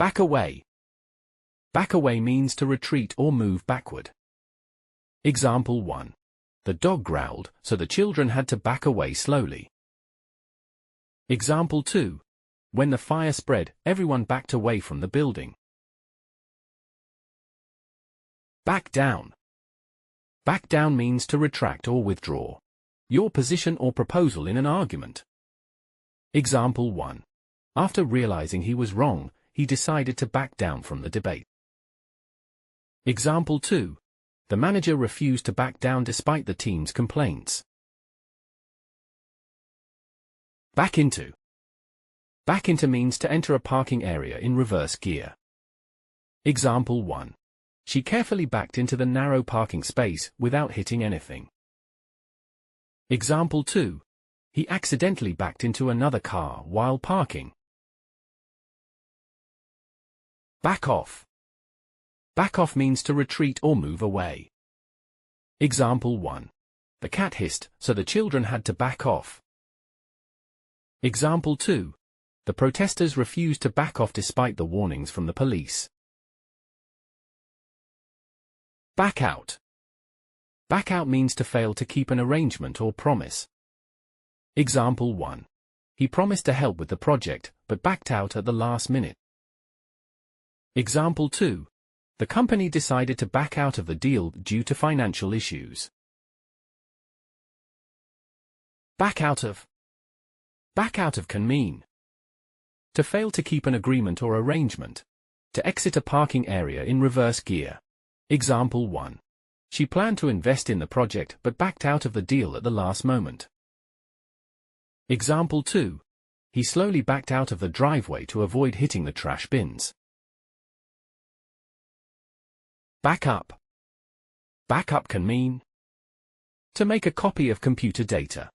Back away. Back away means to retreat or move backward. Example 1. The dog growled, so the children had to back away slowly. Example 2. When the fire spread, everyone backed away from the building. Back down. Back down means to retract or withdraw your position or proposal in an argument. Example 1. After realizing he was wrong, he decided to back down from the debate. Example 2. The manager refused to back down despite the team's complaints. Back into. Back into means to enter a parking area in reverse gear. Example 1. She carefully backed into the narrow parking space without hitting anything. Example 2. He accidentally backed into another car while parking. Back off. Back off means to retreat or move away. Example 1. The cat hissed, so the children had to back off. Example 2. The protesters refused to back off despite the warnings from the police. Back out. Back out means to fail to keep an arrangement or promise. Example 1. He promised to help with the project, but backed out at the last minute. Example 2. The company decided to back out of the deal due to financial issues. Back out of. Back out of can mean to fail to keep an agreement or arrangement. To exit a parking area in reverse gear. Example 1. She planned to invest in the project but backed out of the deal at the last moment. Example 2. He slowly backed out of the driveway to avoid hitting the trash bins. Back up. Back up can mean to make a copy of computer data.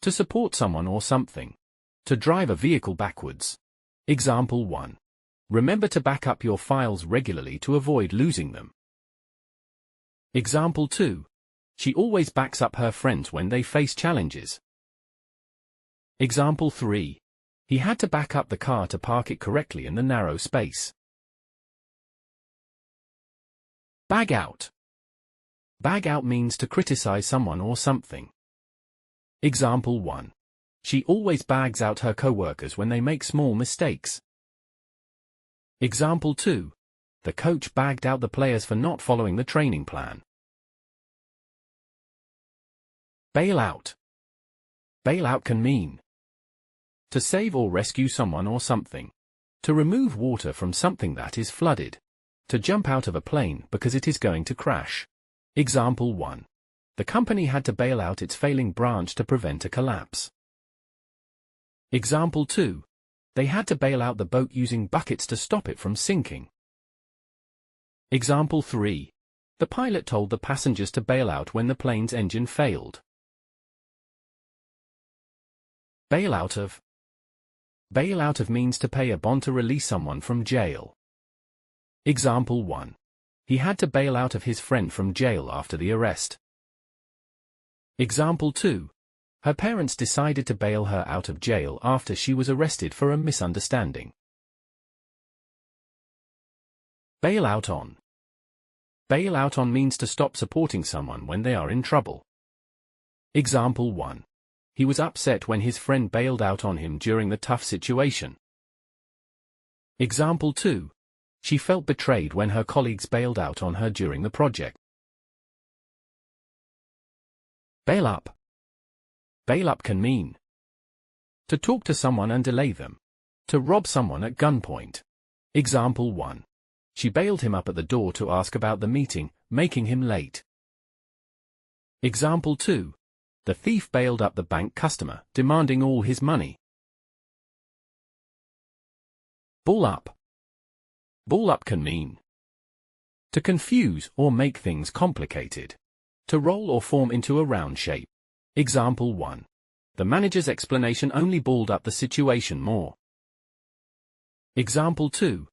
To support someone or something. To drive a vehicle backwards. Example 1. Remember to back up your files regularly to avoid losing them. Example 2. She always backs up her friends when they face challenges. Example 3. He had to back up the car to park it correctly in the narrow space. Bag out. Bag out means to criticize someone or something. Example 1. She always bags out her coworkers when they make small mistakes. Example 2. The coach bagged out the players for not following the training plan. Bail out. Bail out can mean to save or rescue someone or something. To remove water from something that is flooded. To jump out of a plane because it is going to crash. Example 1. The company had to bail out its failing branch to prevent a collapse. Example 2. They had to bail out the boat using buckets to stop it from sinking. Example 3. The pilot told the passengers to bail out when the plane's engine failed. Bail out of. Bail out of means to pay a bond to release someone from jail. Example 1. He had to bail out of his friend from jail after the arrest. Example 2. Her parents decided to bail her out of jail after she was arrested for a misunderstanding. Bail out on. Bail out on means to stop supporting someone when they are in trouble. Example 1. He was upset when his friend bailed out on him during the tough situation. Example 2. She felt betrayed when her colleagues bailed out on her during the project. Bail up. Bail up can mean to talk to someone and delay them. To rob someone at gunpoint. Example 1. She bailed him up at the door to ask about the meeting, making him late. Example 2. The thief bailed up the bank customer, demanding all his money. Ball up. Ball up can mean to confuse or make things complicated. To roll or form into a round shape. Example 1. The manager's explanation only balled up the situation more. Example 2.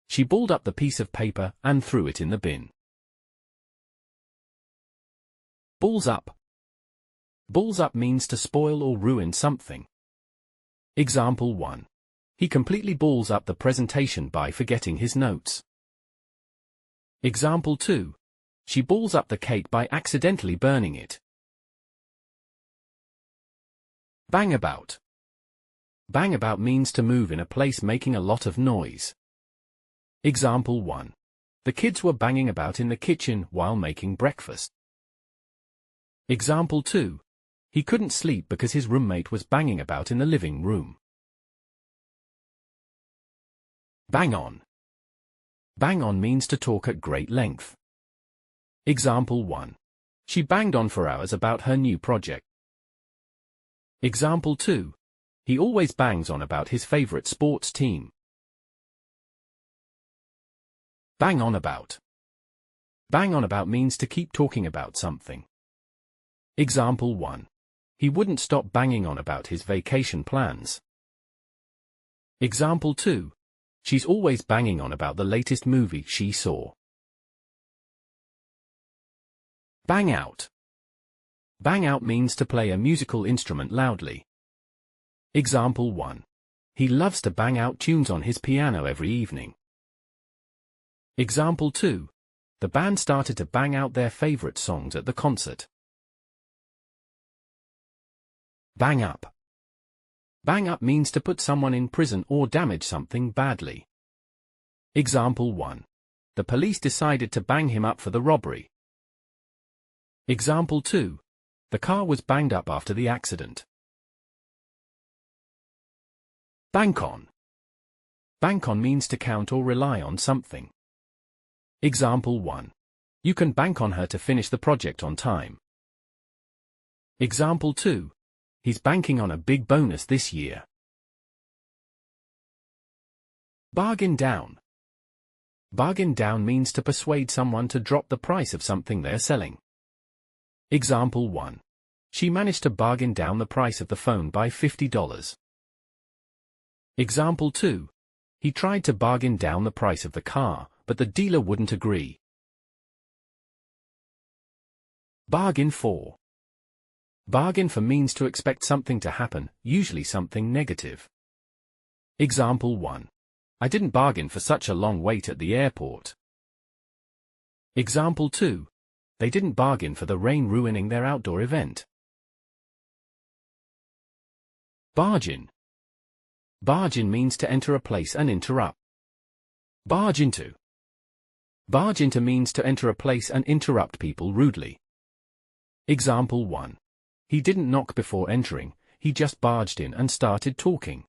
She balled up the piece of paper and threw it in the bin. Balls up. Balls up means to spoil or ruin something. Example 1. He completely balls up the presentation by forgetting his notes. Example 2. She balls up the cake by accidentally burning it. Bang about. Bang about means to move in a place making a lot of noise. Example 1. The kids were banging about in the kitchen while making breakfast. Example 2. He couldn't sleep because his roommate was banging about in the living room. Bang on. Bang on means to talk at great length. Example 1. She banged on for hours about her new project. Example 2. He always bangs on about his favorite sports team. Bang on about. Bang on about means to keep talking about something. Example 1. He wouldn't stop banging on about his vacation plans. Example 2. She's always banging on about the latest movie she saw. Bang out. Bang out means to play a musical instrument loudly. Example 1. He loves to bang out tunes on his piano every evening. Example 2. The band started to bang out their favorite songs at the concert. Bang up. Bang up means to put someone in prison or damage something badly. Example 1. The police decided to bang him up for the robbery. Example 2. The car was banged up after the accident. Bank on. Bank on means to count or rely on something. Example 1. You can bank on her to finish the project on time. Example 2. He's banking on a big bonus this year. Bargain down. Bargain down means to persuade someone to drop the price of something they're selling. Example 1. She managed to bargain down the price of the phone by $50. Example 2. He tried to bargain down the price of the car, but the dealer wouldn't agree. Bargain for. Bargain for means to expect something to happen, usually something negative. Example 1. I didn't bargain for such a long wait at the airport. Example 2. They didn't bargain for the rain ruining their outdoor event. Barge in. Barge in means to enter a place and interrupt. Barge into. Barge into means to enter a place and interrupt people rudely. Example 1. He didn't knock before entering, he just barged in and started talking.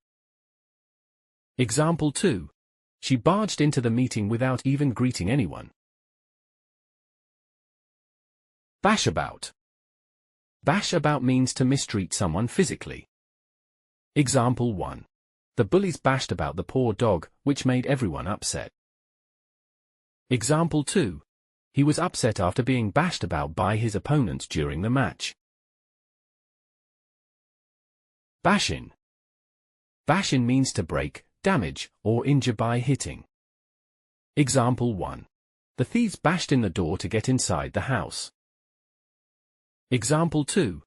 Example 2. She barged into the meeting without even greeting anyone. Bash about. Bash about means to mistreat someone physically. Example 1. The bullies bashed about the poor dog, which made everyone upset. Example 2. He was upset after being bashed about by his opponents during the match. Bash in. Bash in means to break, damage, or injure by hitting. Example 1. The thieves bashed in the door to get inside the house. Example 2.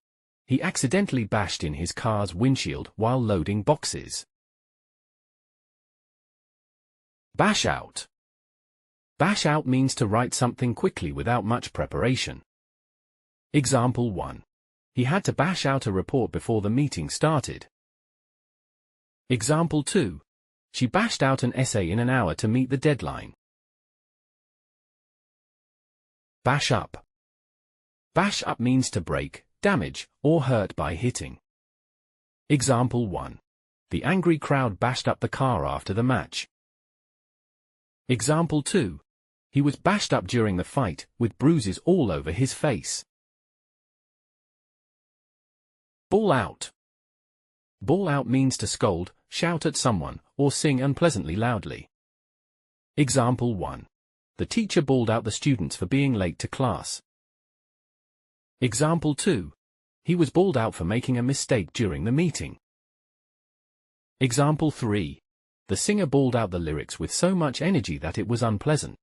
He accidentally bashed in his car's windshield while loading boxes. Bash out. Bash out means to write something quickly without much preparation. Example 1. He had to bash out a report before the meeting started. Example 2. She bashed out an essay in an hour to meet the deadline. Bash up. Bash up means to break, damage, or hurt by hitting. Example 1. The angry crowd bashed up the car after the match. Example 2. He was bashed up during the fight, with bruises all over his face. Bawl out. Bawl out means to scold, shout at someone, or sing unpleasantly loudly. Example 1. The teacher bawled out the students for being late to class. Example 2. He was bawled out for making a mistake during the meeting. Example 3. The singer bawled out the lyrics with so much energy that it was unpleasant.